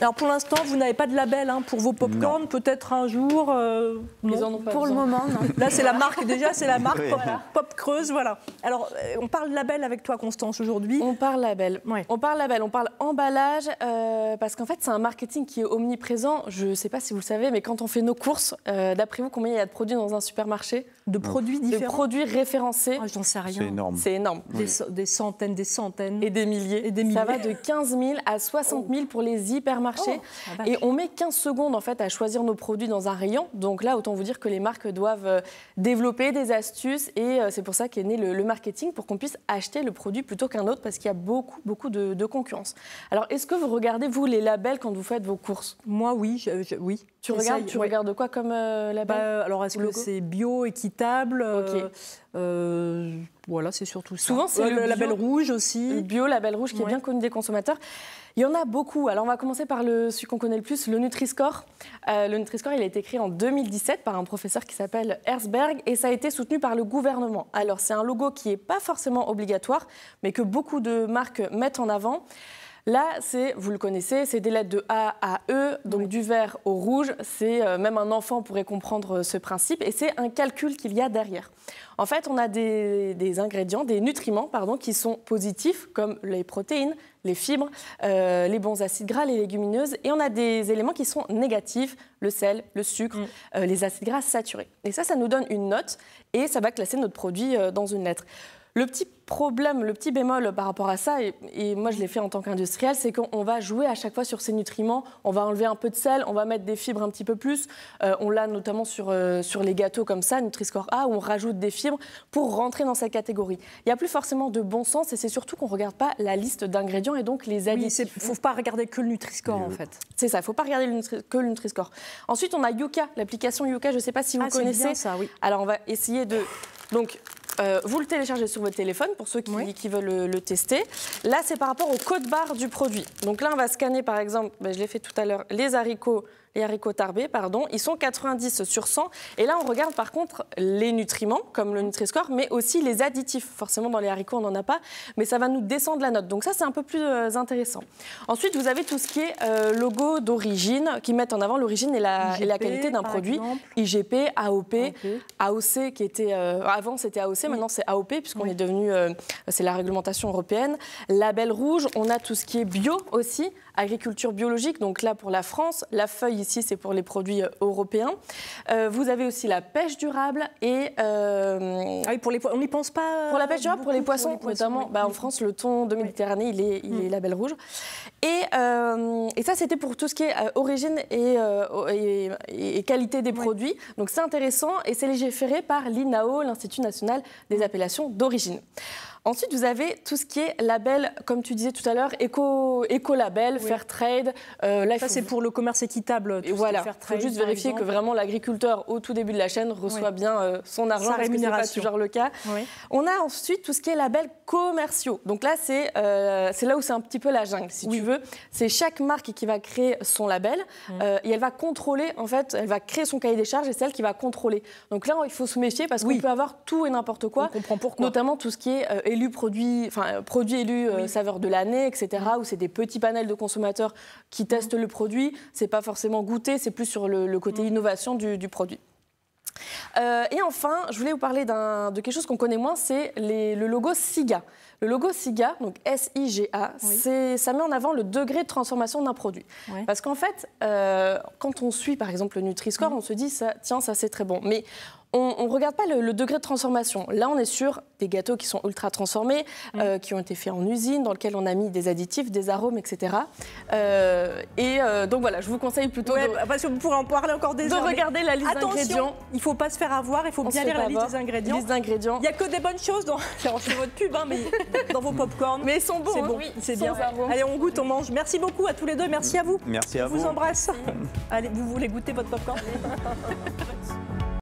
Alors pour l'instant, vous n'avez pas de label hein, pour vos pop-corn, peut-être un jour. Ils en ont pas pour besoin. le moment, non. Là, c'est la marque déjà, c'est la marque Oui. voilà. Pop Creuse, voilà. Alors, on parle label avec toi, Constance, aujourd'hui. On parle label. Ouais. On parle label, on parle emballage, parce qu'en fait, c'est un marketing qui est omniprésent. Je ne sais pas si vous le savez, mais quand on fait nos courses, d'après vous, combien il y a de produits dans un supermarché? De produits De différents. produits référencés. Ah, j'en sais rien. C'est énorme. C'est énorme. Des centaines, des centaines. Et des milliers. Et des milliers. Ça va de 15 000 à 60 000 pour les hypermarchés. Oh, la vache. Et on met 15 secondes en fait à choisir nos produits dans un rayon. Donc là, autant vous dire que les marques doivent développer des astuces. Et c'est pour ça qu'est né le marketing, pour qu'on puisse acheter le produit plutôt qu'un autre, parce qu'il y a beaucoup de concurrence. Alors, est-ce que vous regardez, vous, les labels quand vous faites vos courses? Moi, oui. Oui. Tu regardes quoi comme label? Alors, est-ce que c'est bio, équitable? Ok. Voilà, c'est surtout ça. Souvent, c'est le label bio. rouge aussi. Le bio, label rouge, qui est bien connu des consommateurs. Il y en a beaucoup. Alors, on va commencer par celui qu'on connaît le plus, le Nutri-Score. Le Nutri-Score, il a été créé en 2017 par un professeur qui s'appelle Herzberg et ça a été soutenu par le gouvernement. Alors, c'est un logo qui n'est pas forcément obligatoire, mais que beaucoup de marques mettent en avant. Là, vous le connaissez, c'est des lettres de A à E, donc du vert au rouge. Même un enfant pourrait comprendre ce principe et c'est un calcul qu'il y a derrière. En fait, on a des ingrédients, des nutriments, pardon, qui sont positifs, comme les protéines, les fibres, les bons acides gras, les légumineuses. Et on a des éléments qui sont négatifs, le sel, le sucre, les acides gras saturés. Et ça nous donne une note et ça va classer notre produit dans une lettre. Le petit problème, le petit bémol par rapport à ça, et moi je l'ai fait en tant qu'industriel, c'est qu'on va jouer à chaque fois sur ces nutriments. On va enlever un peu de sel, on va mettre des fibres un petit peu plus. On l'a notamment sur les gâteaux comme ça, Nutri-Score A, où on rajoute des fibres pour rentrer dans cette catégorie. Il n'y a plus forcément de bon sens et c'est surtout qu'on ne regarde pas la liste d'ingrédients et donc les additifs. Il ne faut pas regarder que le Nutri-Score en fait. C'est ça, il ne faut pas regarder que le Nutri-Score. Ensuite, on a Yuka, l'application Yuka, je ne sais pas si vous connaissez. Bien ça, oui. Alors on va essayer de... Donc, vous le téléchargez sur votre téléphone pour ceux qui veulent le tester. Là, c'est par rapport au code barre du produit. Donc là, on va scanner par exemple, je l'ai fait tout à l'heure, les haricots tarbés, pardon. Ils sont 90 sur 100. Et là, on regarde par contre les nutriments, comme le Nutri-Score, mais aussi les additifs. Forcément, dans les haricots, on n'en a pas, mais ça va nous descendre la note. Donc ça, c'est un peu plus intéressant. Ensuite, vous avez tout ce qui est logo d'origine, qui mettent en avant l'origine et la qualité d'un produit. Exemple. IGP, AOP, AOC, qui était... avant, c'était AOC, maintenant c'est AOP, puisqu'on est devenu... c'est la réglementation européenne. Label rouge, on a tout ce qui est bio aussi, agriculture biologique, donc là pour la France. La feuille ici, c'est pour les produits européens. Vous avez aussi la pêche durable et... Ah oui, on n'y pense pas... Pour la pêche durable, pour les poissons notamment. En France, le thon de Méditerranée, il est label rouge. Et ça, c'était pour tout ce qui est origine et qualité des produits. Donc c'est intéressant et c'est légiféré par l'INAO, l'Institut national des appellations d'origine. Ensuite, vous avez tout ce qui est label, comme tu disais tout à l'heure, éco-label, fair trade. Là, ça, c'est pour le commerce équitable. Et voilà, il faut juste vérifier que vraiment l'agriculteur, au tout début de la chaîne, reçoit bien son argent, parce que ce n'est pas toujours le cas. Oui. On a ensuite tout ce qui est label commerciaux. Donc là, c'est là où c'est un petit peu la jungle, si tu veux. C'est chaque marque qui va créer son label et elle va contrôler, en fait, elle va créer son cahier des charges et c'est elle qui va contrôler. Donc là, il faut se méfier parce qu'on peut avoir tout et n'importe quoi. On comprend pourquoi. Notamment tout ce qui est produit élu saveur de l'année, etc., où c'est des petits panels de consommateurs qui testent le produit. C'est pas forcément goûté, c'est plus sur le côté innovation du produit. Et enfin, je voulais vous parler de quelque chose qu'on connaît moins, c'est le logo SIGA. Le logo SIGA, donc S-I-G-A, ça met en avant le degré de transformation d'un produit. Parce qu'en fait, quand on suit par exemple le Nutri-Score, on se dit, tiens, ça c'est très bon. Mais on ne regarde pas le degré de transformation. Là, on est sur des gâteaux qui sont ultra transformés, qui ont été faits en usine, dans lesquels on a mis des additifs, des arômes, etc. Donc voilà, je vous conseille plutôt parce que vous pourrez en parler encore des heures, regarder la liste d'ingrédients. Il ne faut pas se faire avoir, il faut bien lire la liste des ingrédients. Il n'y a que des bonnes choses dans votre pub, mais dans vos pop-corn. Mais ils sont bons, c'est bon, c'est bien. Allez, on goûte, on mange. Merci beaucoup à tous les deux, merci à vous. Merci à vous. Je vous embrasse. Allez, vous voulez goûter votre pop-corn?